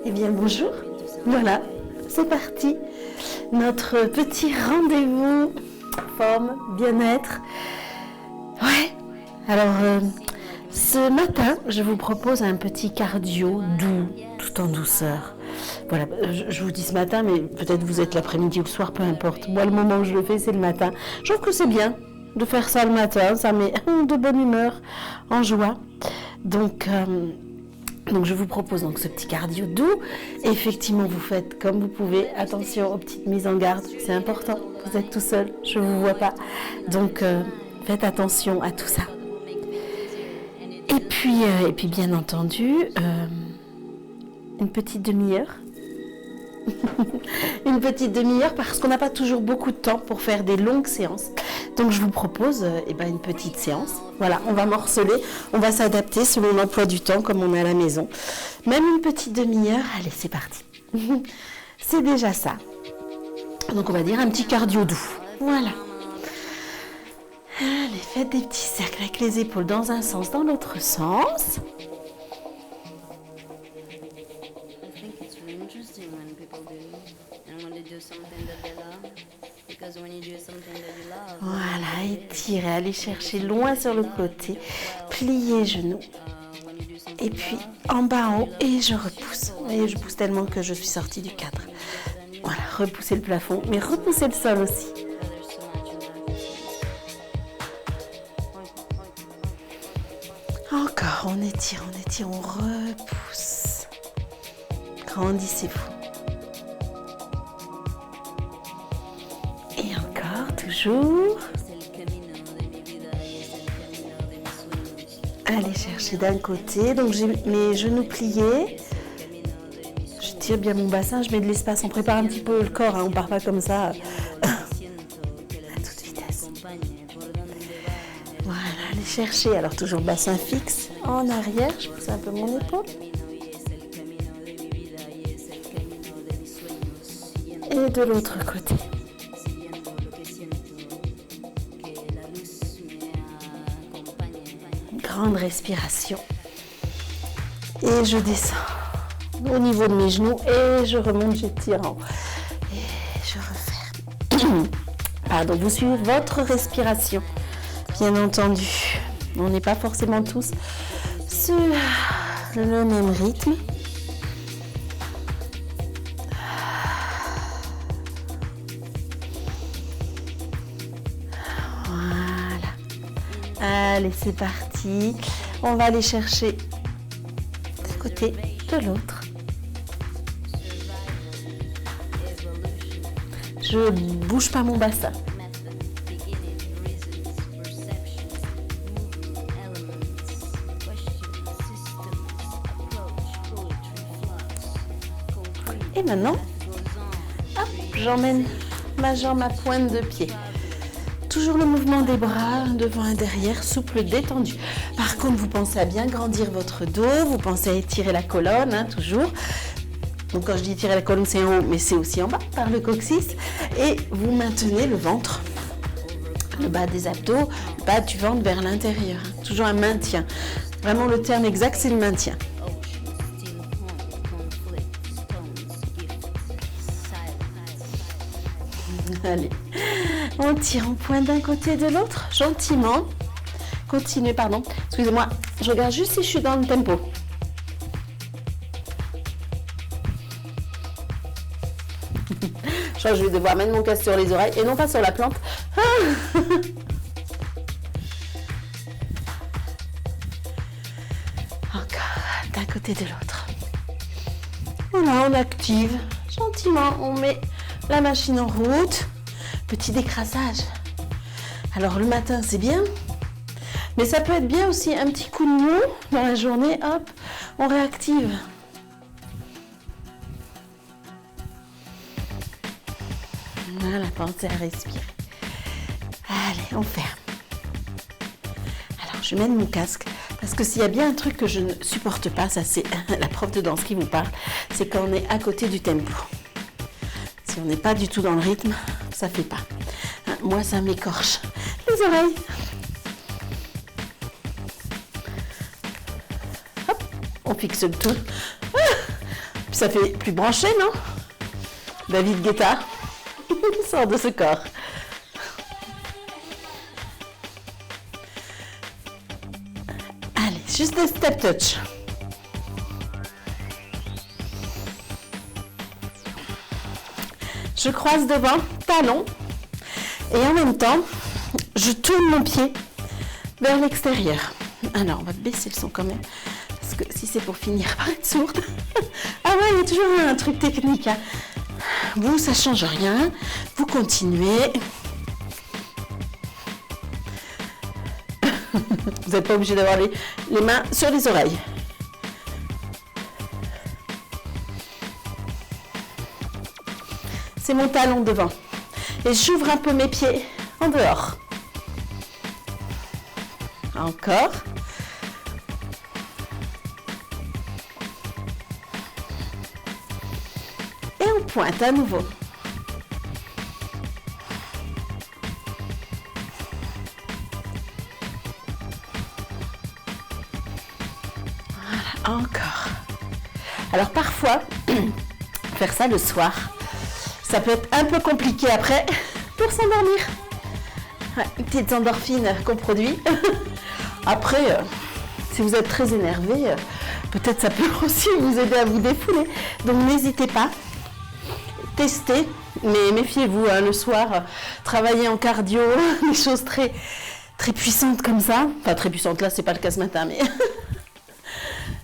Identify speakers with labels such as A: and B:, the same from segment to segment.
A: Eh bien bonjour, voilà, c'est parti. Notre petit rendez-vous forme, bien-être. Ouais, alors ce matin, je vous propose un petit cardio doux, tout en douceur. Voilà, je vous dis ce matin, mais peut-être vous êtes l'après-midi ou le soir, peu importe. Moi, le moment où je le fais, c'est le matin. Je trouve que c'est bien de faire ça le matin, ça met de bonne humeur, en joie. Donc je vous propose donc ce petit cardio doux. Effectivement, vous faites comme vous pouvez. Attention aux petites mises en garde, c'est important. Vous êtes tout seul, je ne vous vois pas. Donc faites attention à tout ça. Et puis bien entendu, une petite demi-heure. Une petite demi-heure parce qu'on n'a pas toujours beaucoup de temps pour faire des longues séances. Donc je vous propose une petite séance. Voilà, on va morceler, on va s'adapter selon l'emploi du temps comme on est à la maison. Même une petite demi-heure, allez c'est parti. C'est déjà ça. Donc on va dire un petit cardio doux. Voilà. Allez, faites des petits cercles avec les épaules dans un sens, dans l'autre sens. Voilà, étirez, allez chercher loin sur le côté, pliez genoux. Et puis en bas, en haut, et je repousse. Vous voyez, je pousse tellement que je suis sortie du cadre. Voilà, repoussez le plafond, mais repoussez le sol aussi. Encore, on étire, on repousse. Grandissez-vous. Et encore, toujours. Allez chercher d'un côté. Donc j'ai mes genoux pliés. Je tire bien mon bassin, je mets de l'espace. On prépare un petit peu le corps, hein, on ne part pas comme ça à toute vitesse. Voilà, allez chercher. Alors toujours bassin fixe en arrière. Je pousse un peu mon épaule. Et de l'autre côté. Grande respiration. Et je descends au niveau de mes genoux et je remonte, j'étire en haut. Et je referme. Pardon, vous suivez votre respiration, bien entendu. On n'est pas forcément tous sur le même rythme. Allez, c'est parti. On va aller chercher d'un côté, de l'autre. Je bouge pas mon bassin. Et maintenant, hop, j'emmène ma jambe à pointe de pied. Toujours le mouvement des bras, devant et derrière, souple, détendu. Par contre, vous pensez à bien grandir votre dos, vous pensez à étirer la colonne, hein, toujours. Donc quand je dis étirer la colonne, c'est en haut, mais c'est aussi en bas, par le coccyx. Et vous maintenez le ventre, le bas des abdos, le bas du ventre vers l'intérieur. Hein. Toujours un maintien. Vraiment, le terme exact, c'est le maintien. Allez. On tire en pointe d'un côté et de l'autre, gentiment. Continuez, pardon. Excusez-moi, je regarde juste si je suis dans le tempo. Je crois que je vais devoir mettre mon casque sur les oreilles et non pas sur la plante. Encore, d'un côté et de l'autre. Voilà, on active. Gentiment, on met la machine en route. Petit décrassage. Alors le matin c'est bien, mais ça peut être bien aussi un petit coup de mou dans la journée, hop, on réactive. Voilà, pensez à respirer. Allez, on ferme. Alors je mets mon casque, parce que s'il y a bien un truc que je ne supporte pas, ça c'est la prof de danse qui vous parle, c'est quand on est à côté du tempo. Si on n'est pas du tout dans le rythme, ça fait pas. Moi, ça m'écorche les oreilles. Hop, on fixe le tout. Puis ça fait plus branché, non? David Guetta sort de ce corps. Allez, juste des step touch. Je croise devant, talon, et en même temps, je tourne mon pied vers l'extérieur. Alors, on va baisser le son quand même, parce que si c'est pour finir par être sourde. Ah ouais, il y a toujours un truc technique. Hein. Vous, ça ne change rien. Vous continuez. Vous n'êtes pas obligé d'avoir les mains sur les oreilles. C'est mon talon devant. Et j'ouvre un peu mes pieds en dehors. Encore. Et on pointe à nouveau. Voilà, encore. Alors parfois, faire ça le soir, ça peut être un peu compliqué après pour s'endormir. Ouais, une petite endorphine qu'on produit. Après, si vous êtes très énervé, peut-être ça peut aussi vous aider à vous défouler. Donc n'hésitez pas, testez, mais méfiez-vous, hein, le soir, travailler en cardio, des choses très, très puissantes comme ça. Enfin très puissantes, là c'est pas le cas ce matin, mais...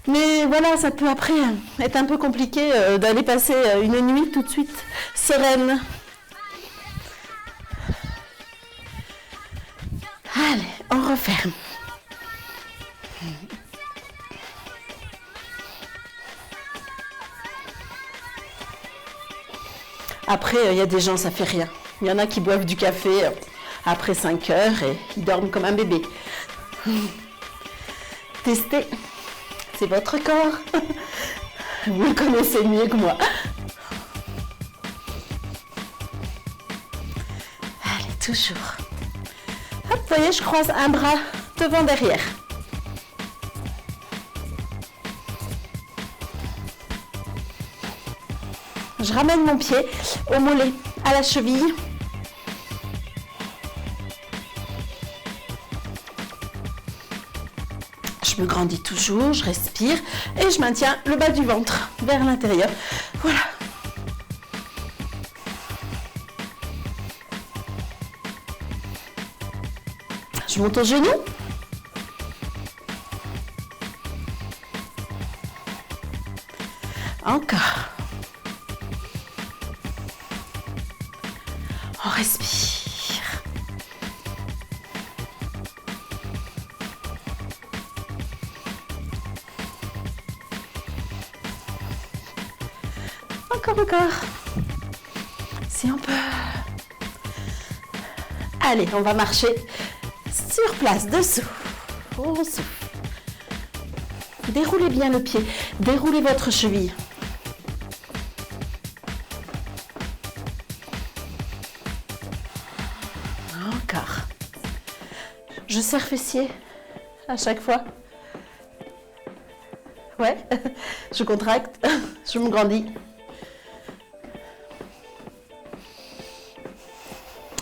A: Mais voilà, ça peut après être un peu compliqué d'aller passer une nuit tout de suite sereine. Allez, on referme. Après, il y a des gens, ça fait rien. Il y en a qui boivent du café après 5 heures et ils dorment comme un bébé. Testez. C'est votre corps. Vous le connaissez mieux que moi. Allez, toujours. Hop, vous voyez, je croise un bras devant, derrière. Je ramène mon pied au mollet, à la cheville. Je me grandis toujours, je respire et je maintiens le bas du ventre vers l'intérieur. Voilà. Je monte au genou. Encore. On respire. Encore. Si on peut. Allez, on va marcher sur place, dessous. On souffle. Déroulez bien le pied. Déroulez votre cheville. Encore. Je serre fessier à chaque fois. Ouais, je contracte, je me grandis.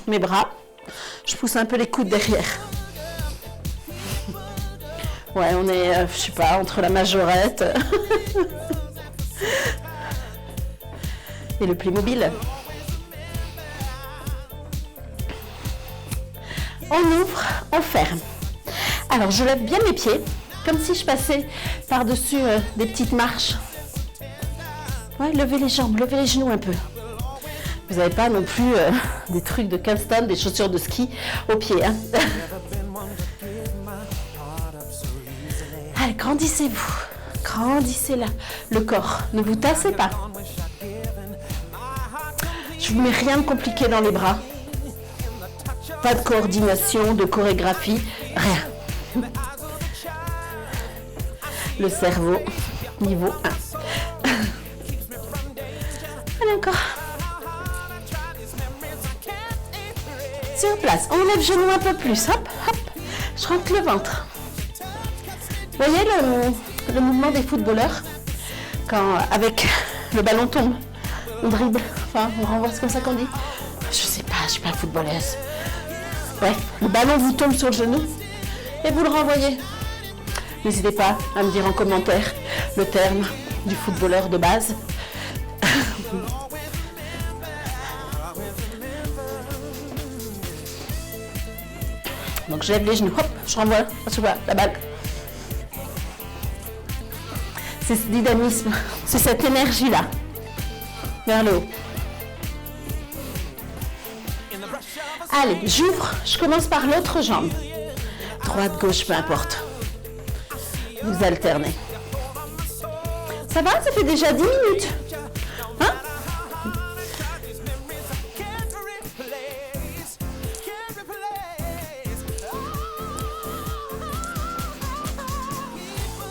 A: Mes bras, je pousse un peu les coudes derrière. Ouais, on est, je sais pas, entre la majorette et le Playmobil. On ouvre, on ferme. Alors, je lève bien mes pieds, comme si je passais par-dessus des petites marches. Ouais, levez les jambes, levez les genoux un peu. Vous n'avez pas non plus des trucs de Kingston, des chaussures de ski aux pieds. Hein. Allez, grandissez-vous. Grandissez là, le corps. Ne vous tassez pas. Je ne vous mets rien de compliqué dans les bras. Pas de coordination, de chorégraphie, rien. Le cerveau, niveau 1. Allez, encore. Sur place, on lève genou un peu plus, hop, hop, je rentre le ventre. Vous voyez le mouvement des footballeurs, quand avec le ballon tombe. On dribble, enfin on renvoie, c'est comme ça qu'on dit. Je sais pas, je suis pas footballeuse. Bref, le ballon vous tombe sur le genou et vous le renvoyez. N'hésitez pas à me dire en commentaire le terme du footballeur de base. Donc je lève les genoux, hop, je renvoie, je vois la balle. C'est ce dynamisme, c'est cette énergie-là, vers le haut. Allez, j'ouvre, je commence par l'autre jambe. Droite, gauche, peu importe. Vous alternez. Ça va, ça fait déjà 10 minutes. Hein?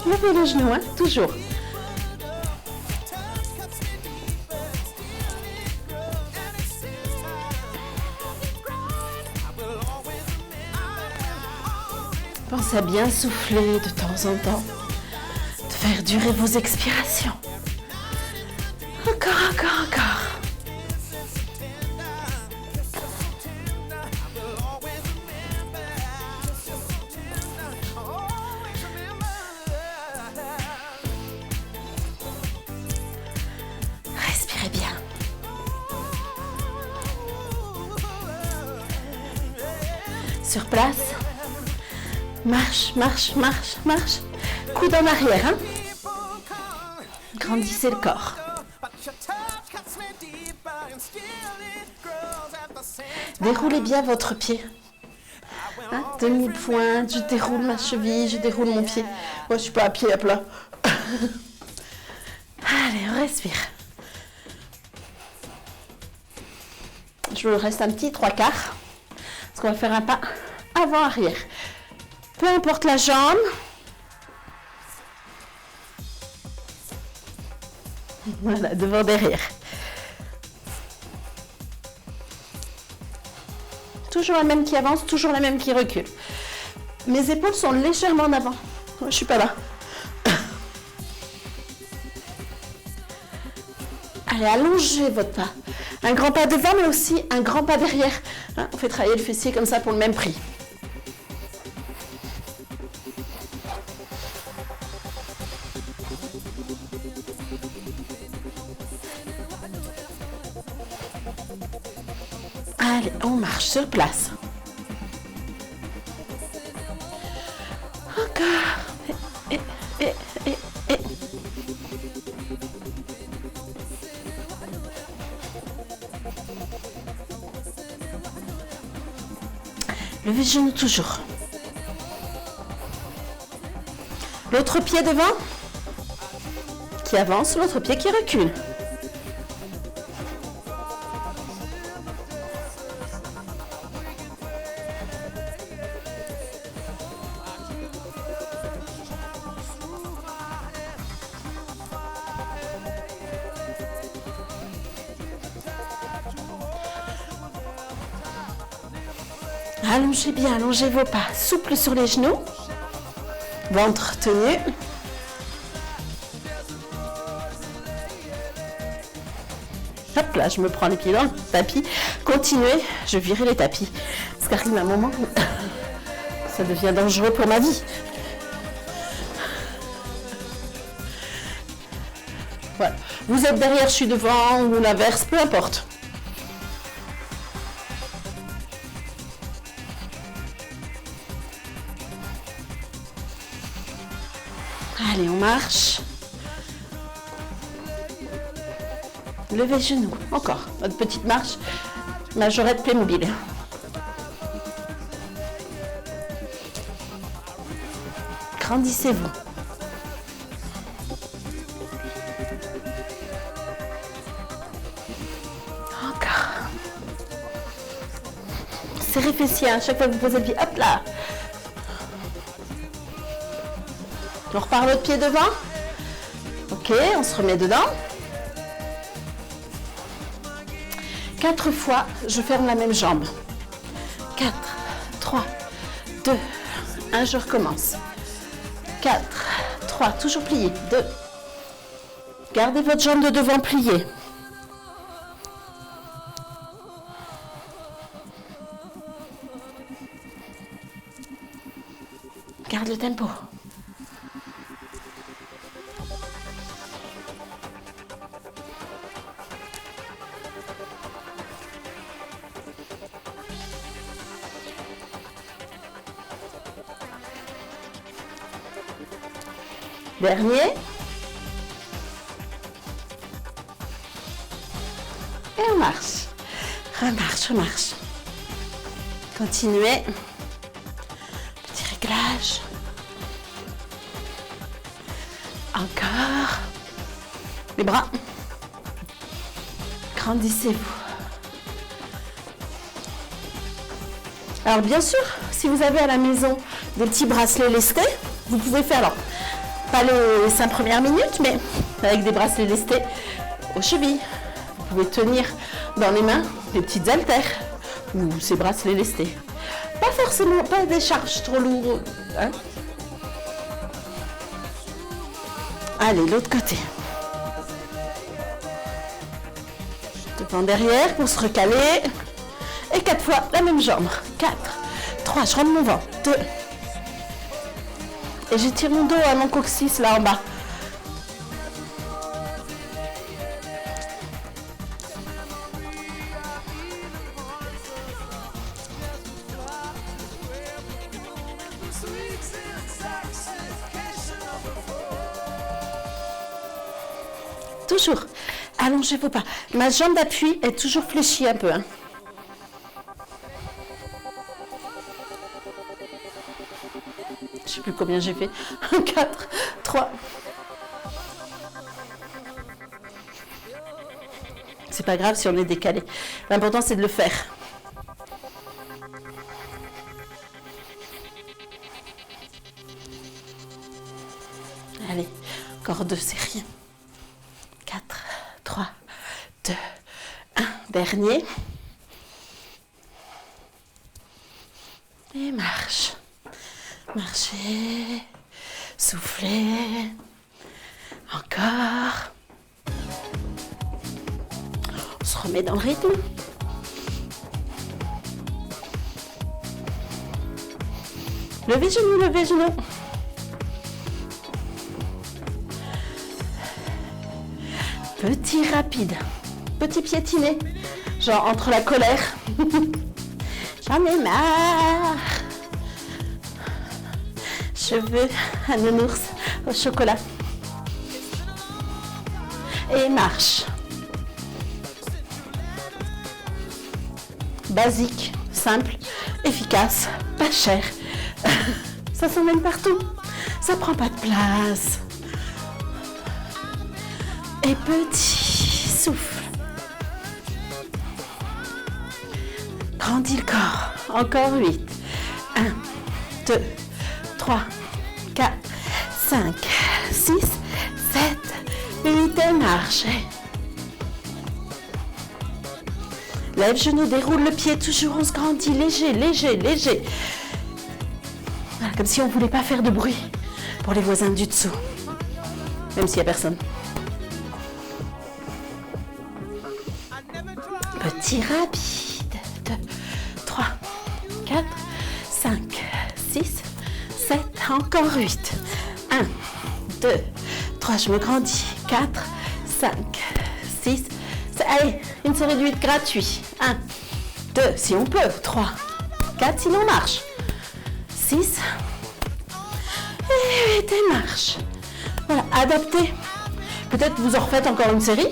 A: Levez le genou, hein, toujours. Pensez à bien souffler de temps en temps, de faire durer vos expirations. Encore, encore, encore. Respirez bien. Sur place. Marche, marche, marche, marche. Coude en arrière. Hein? Grandissez le corps. Déroulez bien votre pied. Hein? Demi-pointe, je déroule ma cheville, je déroule mon pied. Moi, je ne suis pas à pied à plat. Allez, on respire. Je vous reste un petit 3/4. Parce qu'on va faire un pas avant-arrière. Peu importe la jambe. Voilà, devant, derrière. Toujours la même qui avance, toujours la même qui recule. Mes épaules sont légèrement en avant. Moi, je ne suis pas là. Allez, allongez votre pas. Un grand pas devant, mais aussi un grand pas derrière. Hein, on fait travailler le fessier comme ça pour le même prix. Allez, on marche sur place. Encore. Et. Levez le genou toujours. L'autre pied devant qui avance, l'autre pied qui recule. Allongez bien, allongez vos pas, souple sur les genoux, ventre tenu. Hop là, je me prends les pieds dans le tapis. Continuez, je virerai les tapis. Parce qu'arrive un moment où ça devient dangereux pour ma vie. Voilà. Vous êtes derrière, je suis devant, ou l'inverse, peu importe. Allez, on marche. Levez les genoux. Encore. Notre petite marche. Majorette Playmobil. Grandissez-vous. Encore. Serrez fessiers. À chaque fois que vous posez le pied. Hop là. On repart l'autre pied devant. Ok, on se remet dedans. 4 fois, je ferme la même jambe. 4, 3, 2, 1, je recommence. 4, 3, toujours plié. 2, Gardez votre jambe de devant pliée. Garde le tempo. Dernier. Et on marche. Remarche, remarche. Continuez. Petit réglage. Encore. Les bras. Grandissez-vous. Alors bien sûr, si vous avez à la maison des petits bracelets lestés, vous pouvez faire alors pas les 5 premières minutes, mais avec des bracelets lestés aux chevilles. Vous pouvez tenir dans les mains des petites haltères ou ces bracelets lestés. Pas forcément, pas des charges trop lourdes. Hein. Allez, l'autre côté. Devant, derrière pour se recaler. Et 4 fois la même jambe. 4, 3, je rentre mon vent. 2. Et j'étire mon dos à mon coccyx là en bas. Toujours. Allongez vos pas. Ma jambe d'appui est toujours fléchie un peu. Hein. Je ne sais plus combien j'ai fait. 4, 3. C'est pas grave si on est décalé. L'important, c'est de le faire. Allez, encore 2, c'est rien. 4, 3, 2, 1. Dernier. Et marche. Marchez. Soufflez. Encore. On se remet dans le rythme. Levez genoux, levez genoux. Petit rapide, petit piétiné, genre entre la colère. J'en ai marre. Je veux un nounours au chocolat. Et marche. Basique, simple, efficace, pas cher. Ça s'emmène partout. Ça prend pas de place. Et petit souffle. Grandis le corps. Encore 8. 1, 2, 3, 4, 5, 6, 7, 8 et marche. Lève genou, déroule le pied, toujours on se grandit, léger, léger, léger. Voilà, comme si on ne voulait pas faire de bruit pour les voisins du dessous. Même s'il n'y a personne. Petit rapide. 2, 3, 4, 5, 6, 7, encore 8. 1, 2, 3, je me grandis. 4, 5, 6, 7. Allez, une série de 8 gratuits. 1, 2, si on peut. 3, 4, sinon on marche. 6, et 8 et marche. Voilà, adaptez. Peut-être vous en refaites encore une série.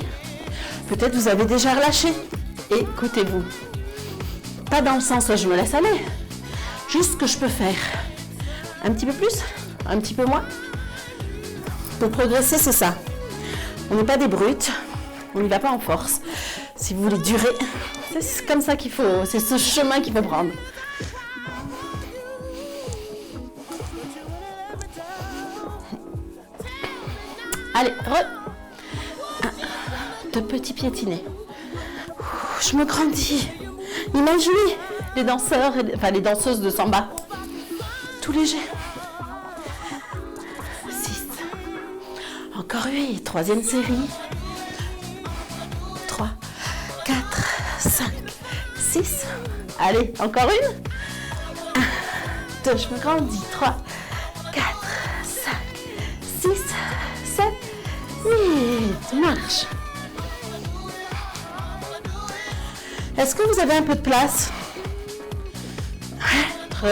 A: Peut-être vous avez déjà relâché. Écoutez-vous. Pas dans le sens où je me laisse aller. Juste ce que je peux faire. Un petit peu plus, un petit peu moins. Pour progresser, c'est ça. On n'est pas des brutes. On n'y va pas en force. Si vous voulez durer, c'est comme ça qu'il faut. C'est ce chemin qu'il faut prendre. Allez, deux petits piétinés. Je me grandis. Imaginez les danseurs, enfin les danseuses de samba. Tout léger. 6. Encore. Encore 8. Troisième série. 3, 4, 5, 6. Allez, encore une. 1, 2, je me grandis. 3, 4, 5, 6, 7, 8. Marche. Est-ce que vous avez un peu de place entre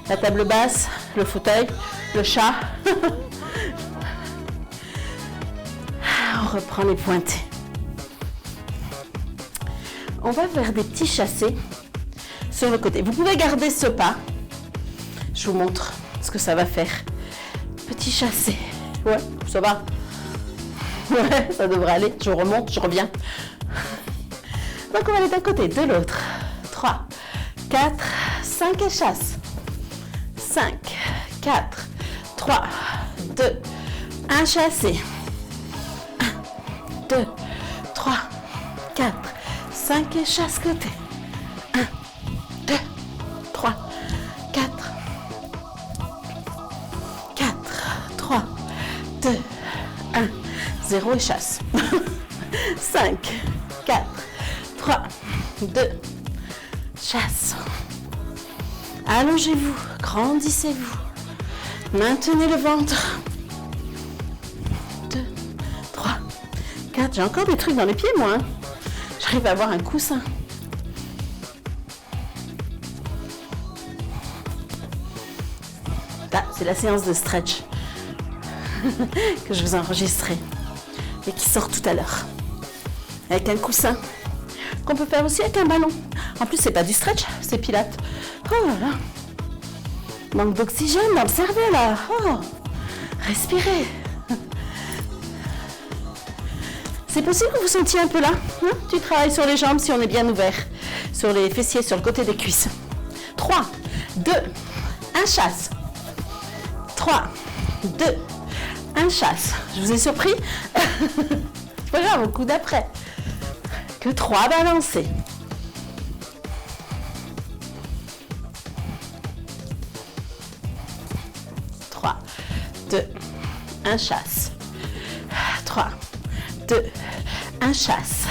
A: la table basse, le fauteuil, le chat? On reprend les pointées. On va faire des petits chassés sur le côté. Vous pouvez garder ce pas. Je vous montre ce que ça va faire. Petit chassé. Ouais, ça va. Ouais, ça devrait aller. Je remonte, je reviens. Donc on va aller d'un côté, de l'autre. 3, 4, 5 et chasse. 5, 4, 3, 2, 1 chassé. 1, 2, 3, 4, 5 et chasse côté. 1, 2, 3, 4, 4, 3, 2, 1, 0 et chasse. 5, 4, 3, 2, chasse. Allongez-vous, grandissez-vous. Maintenez le ventre. 2, 3, 4. J'ai encore des trucs dans les pieds, moi. Hein. J'arrive à avoir un coussin. Là, c'est la séance de stretch que je vous ai enregistrée et qui sort tout à l'heure. Avec un coussin qu'on peut faire aussi avec un ballon. En plus, c'est pas du stretch, c'est pilates. Oh là là. Manque d'oxygène dans le cerveau, là. Oh. Respirez. C'est possible que vous sentiez un peu là. Hein? Tu travailles sur les jambes si on est bien ouvert. Sur les fessiers, sur le côté des cuisses. 3, 2, 1 chasse. 3, 2, 1 chasse. Je vous ai surpris? C'est pas grave, au coup d'après. Que 3 balancés. 3, 2, 1 chasse. 3, 2, 1 chasse.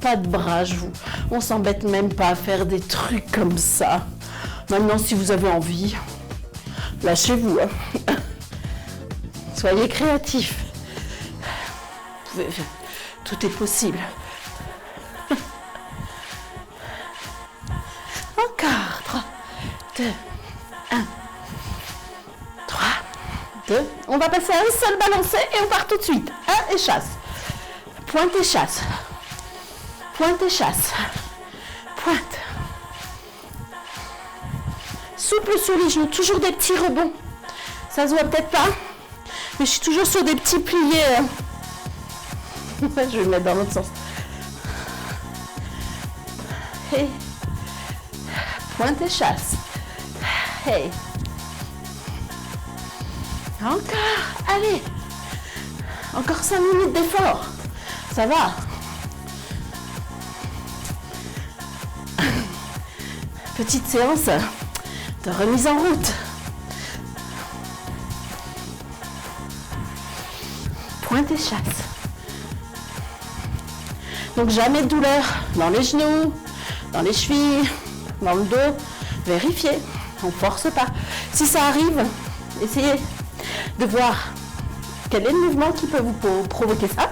A: Pas de bras, je vous. On s'embête même pas à faire des trucs comme ça. Maintenant, si vous avez envie, lâchez-vous. Hein. Soyez créatifs. Tout est possible. Encore. 3, 2, 1. 3, 2. On va passer à un seul balancé et on part tout de suite. 1 et chasse. Pointe et chasse. Pointe et chasse. Pointe. Souple sur les genoux. Toujours des petits rebonds. Ça se voit peut-être pas. Mais je suis toujours sur des petits pliés. Je vais le mettre dans l'autre sens. Hey. Pointe et chasse. Hey. Encore. Allez. Encore 5 minutes d'effort. Ça va. Petite séance de remise en route. Pointe et chasse. Donc jamais de douleur dans les genoux, dans les chevilles, dans le dos. Vérifiez, on ne force pas. Si ça arrive, essayez de voir quel est le mouvement qui peut vous provoquer ça.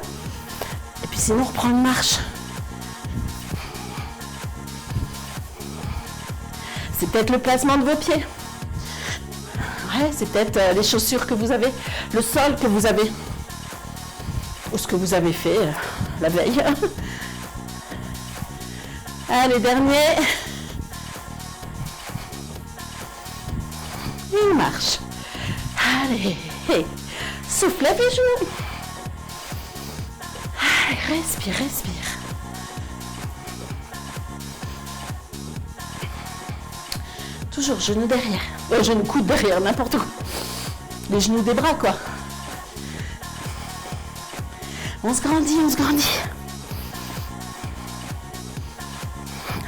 A: Et puis sinon, on reprend une marche. C'est peut-être le placement de vos pieds. Ouais, c'est peut-être les chaussures que vous avez, le sol que vous avez. Ou ce que vous avez fait la veille. Allez, dernier. Une marche. Allez, hey. Soufflez les genoux. Allez, respire, respire. Toujours genoux derrière. Genoux coude derrière, n'importe quoi. Les genoux des bras, quoi. On se grandit, on se grandit.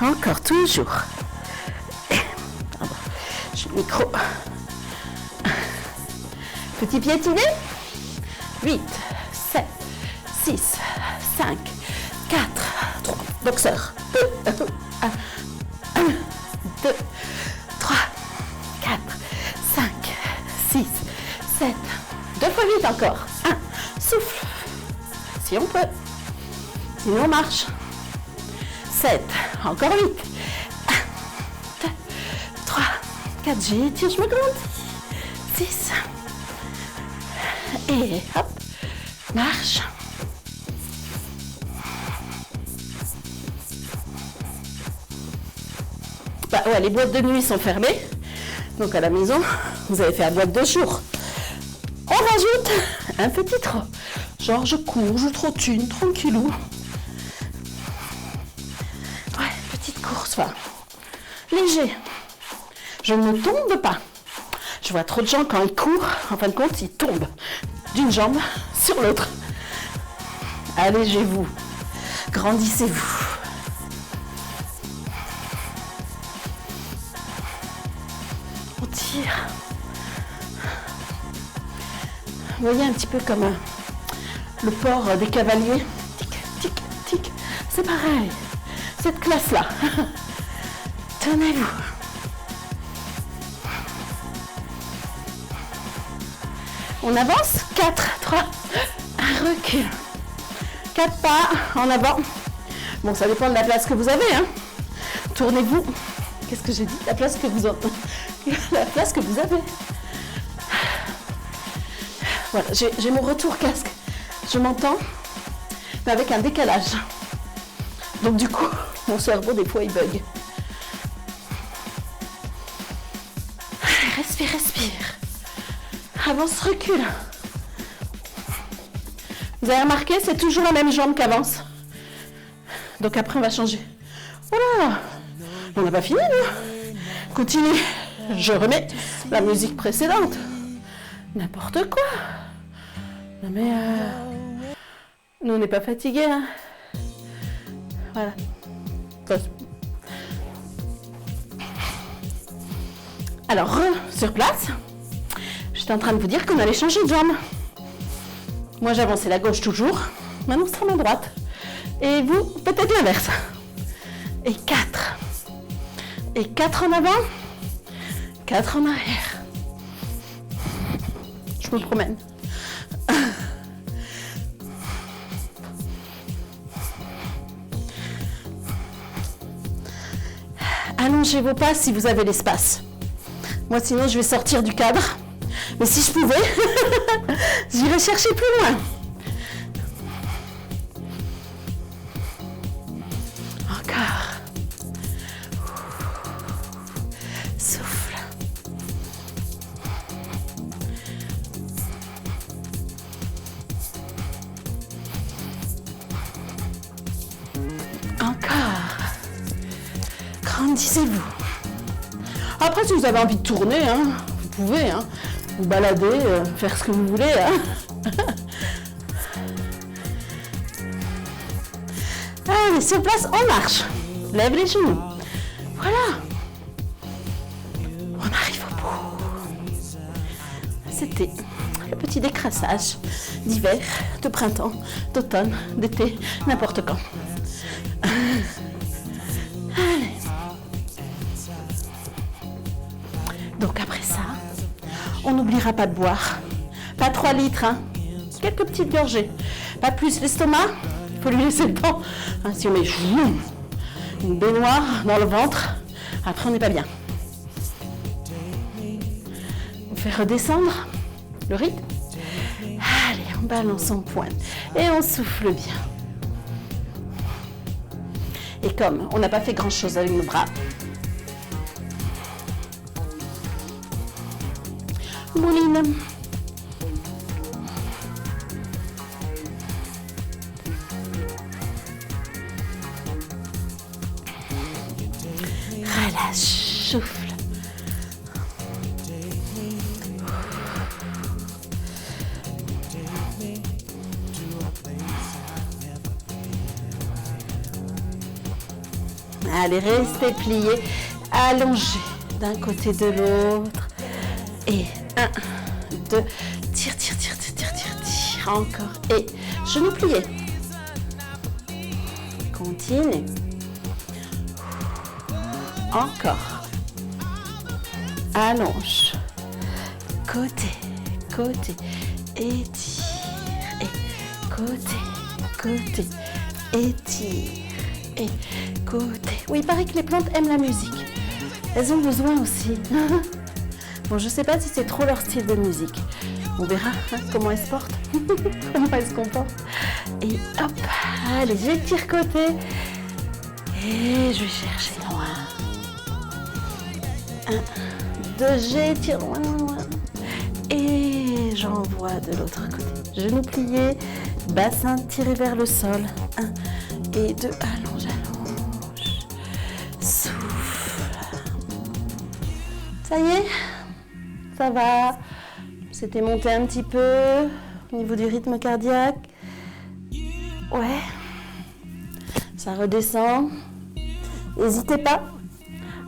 A: Encore, toujours. J'ai le micro. Petit piétiné. 8, 6, 5, 4, 3, boxeur. 2, 1, 2, 3, 4, 5, 6, 7, 2 fois vite encore. 1, souffle, si on peut, sinon on marche. 7, encore vite. 1, 2, 3, 4, j'étire, je me grandis. 6, et hop, marche. Bah ouais, les boîtes de nuit sont fermées, donc à la maison, vous avez fait la boîte de jour. On rajoute un petit trot. Genre je cours, je trottine, tranquillou. Ouais, petite course, enfin, léger. Je ne tombe pas. Je vois trop de gens quand ils courent, en fin de compte, ils tombent d'une jambe sur l'autre. Allégez-vous, grandissez-vous. On tire. Vous voyez un petit peu comme le port des cavaliers. Tic, tic, tic. C'est pareil. Cette classe-là. Tenez-vous. On avance. 4, 3, un recul. 4 pas en avant. Bon, ça dépend de la place que vous avez. Hein. Tournez-vous. Qu'est-ce que j'ai dit? La place que vous avez. La place que vous avez. Voilà, j'ai mon retour casque. Je m'entends, mais avec un décalage. Donc du coup, mon cerveau, des fois, il bug. Respire, respire. Avance, recule. Vous avez remarqué, c'est toujours la même jambe qu'avance. Donc après, on va changer. Voilà, on n'a pas fini, nous. Continue. Je remets la musique précédente. N'importe quoi. Non mais nous on n'est pas fatigués. Hein. Voilà. Alors sur place, j'étais en train de vous dire qu'on allait changer de jambe. Moi j'avançais la gauche toujours. Maintenant ce sera ma droite. Et vous peut-être l'inverse. Et 4. Et 4 en avant. 4 en arrière. Je me promène. Allongez vos pas si vous avez l'espace. Moi sinon je vais sortir du cadre. Mais si je pouvais, j'irais chercher plus loin. Encore. Souffle. Encore. Grandissez-vous. Après, si vous avez envie de tourner, hein, vous pouvez hein, vous balader, faire ce que vous voulez. Hein. Allez, sur place, on marche. Lève les genoux. Voilà. On arrive au bout. C'était le petit décrassage d'hiver, de printemps, d'automne, d'été, n'importe quand. Allez. Donc après ça, on n'oubliera pas de boire. Pas 3 litres, hein. Quelques petites gorgées. Pas plus. L'estomac, il faut lui laisser le temps. Hein, si on met une baignoire dans le ventre, après on n'est pas bien. On fait redescendre le rythme. Allez, on balance en pointe et on souffle bien. Et comme on n'a pas fait grand chose avec nos bras, mouline. Relâche, souffle. Allez, restez pliés, allongés d'un côté de l'autre. Et 1, 2, tire, tire, tire, tire, tire, tire, tire, encore. Et genoux pliés. Continue. Encore. Allonge. Côté, côté. Étire. Et côté, côté. Étire. Et côté. Oui, il paraît que les plantes aiment la musique. Elles ont besoin aussi. Bon, je ne sais pas si c'est trop leur style de musique. On verra comment elles se portent, comment elles se comportent. Et hop, allez, j'étire côté. Et je vais chercher loin. 1, 2, j'étire loin, loin. Et j'envoie de l'autre côté. Genoux pliés, bassin tiré vers le sol. 1 et 2, allonge, allonge. Souffle. Ça y est, ça va. C'était monté un petit peu au niveau du rythme cardiaque. Ouais. Ça redescend. N'hésitez pas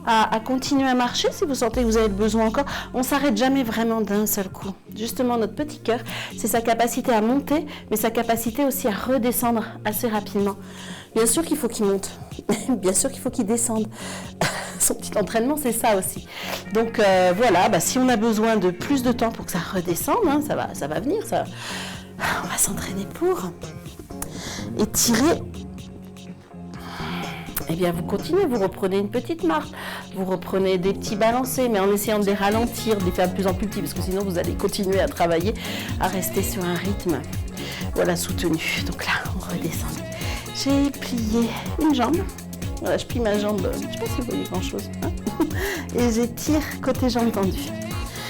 A: à continuer à marcher si vous sentez que vous avez besoin encore. On ne s'arrête jamais vraiment d'un seul coup. Justement, notre petit cœur, c'est sa capacité à monter, mais sa capacité aussi à redescendre assez rapidement. Bien sûr qu'il faut qu'il monte. Bien sûr qu'il faut qu'il descende. Son petit entraînement, c'est ça aussi. Donc voilà, si on a besoin de plus de temps pour que ça redescende, ça va venir. On va s'entraîner pour. Étirer. Eh bien, vous continuez, vous reprenez une petite marche, vous reprenez des petits balancés, mais en essayant de les ralentir, de les faire de plus en plus petits, parce que sinon vous allez continuer à travailler, à rester sur un rythme, voilà, soutenu. Donc là, on redescend. J'ai plié une jambe. Voilà, je plie ma jambe, je ne sais pas si vous voyez grand-chose. Et j'étire côté jambe tendue.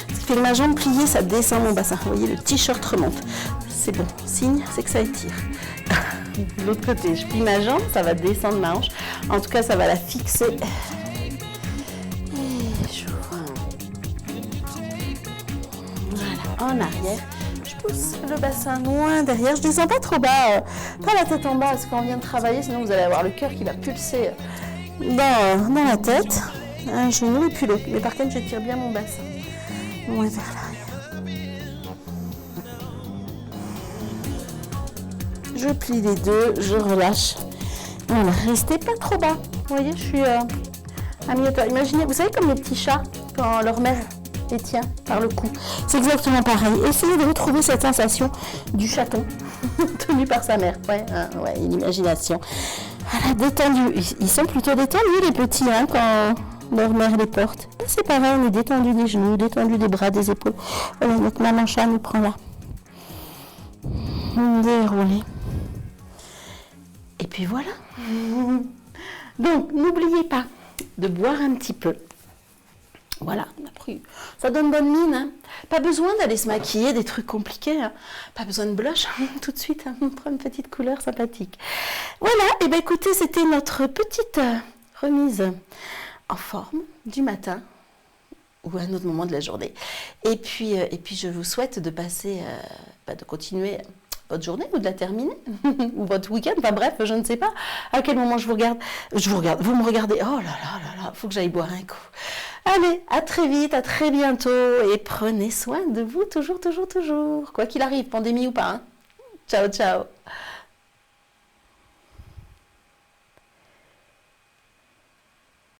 A: Ce qui fait que ma jambe pliée, ça descend mon bassin. Vous voyez, le t-shirt remonte. C'est bon, signe, c'est que ça étire. De l'autre côté, je plie ma jambe, ça va descendre ma hanche. En tout cas, ça va la fixer. Et j'ouvre. Voilà, en arrière. Je pousse le bassin loin derrière. Je ne descends pas trop bas, pas la tête en bas, parce qu'on vient de travailler, sinon vous allez avoir le cœur qui va pulser dans la tête. Un genou et puis l'autre. Mais par contre, j'étire bien mon bassin. Loin vers l'arrière. Je plie les deux, je relâche. Voilà, restez pas trop bas. Vous voyez, je suis à mi-hauteur. Imaginez, vous savez comme les petits chats, quand leur mère les tient par le cou. C'est exactement pareil. Essayez de retrouver cette sensation du chaton tenu par sa mère. Ouais, l'imagination. Voilà, détendu. Ils sont plutôt détendus les petits quand leur mère les porte. Et c'est pareil, on est détendu des genoux, détendu des bras, des épaules. Voilà, notre maman chat nous prend là. Dérouler. Et puis voilà. Donc, n'oubliez pas de boire un petit peu. Voilà, ça donne bonne mine. Pas besoin d'aller se maquiller, des trucs compliqués. Pas besoin de blush tout de suite. On prend une petite couleur sympathique. Voilà, et bien écoutez, c'était notre petite remise en forme du matin ou à un autre moment de la journée. Et puis je vous souhaite de passer, de continuer votre journée ou de la terminer, ou votre week-end, enfin bref, je ne sais pas à quel moment je vous regarde, vous me regardez, oh là là, faut que j'aille boire un coup. Allez, à très vite, à très bientôt, et prenez soin de vous toujours, quoi qu'il arrive, pandémie ou pas. Ciao, ciao.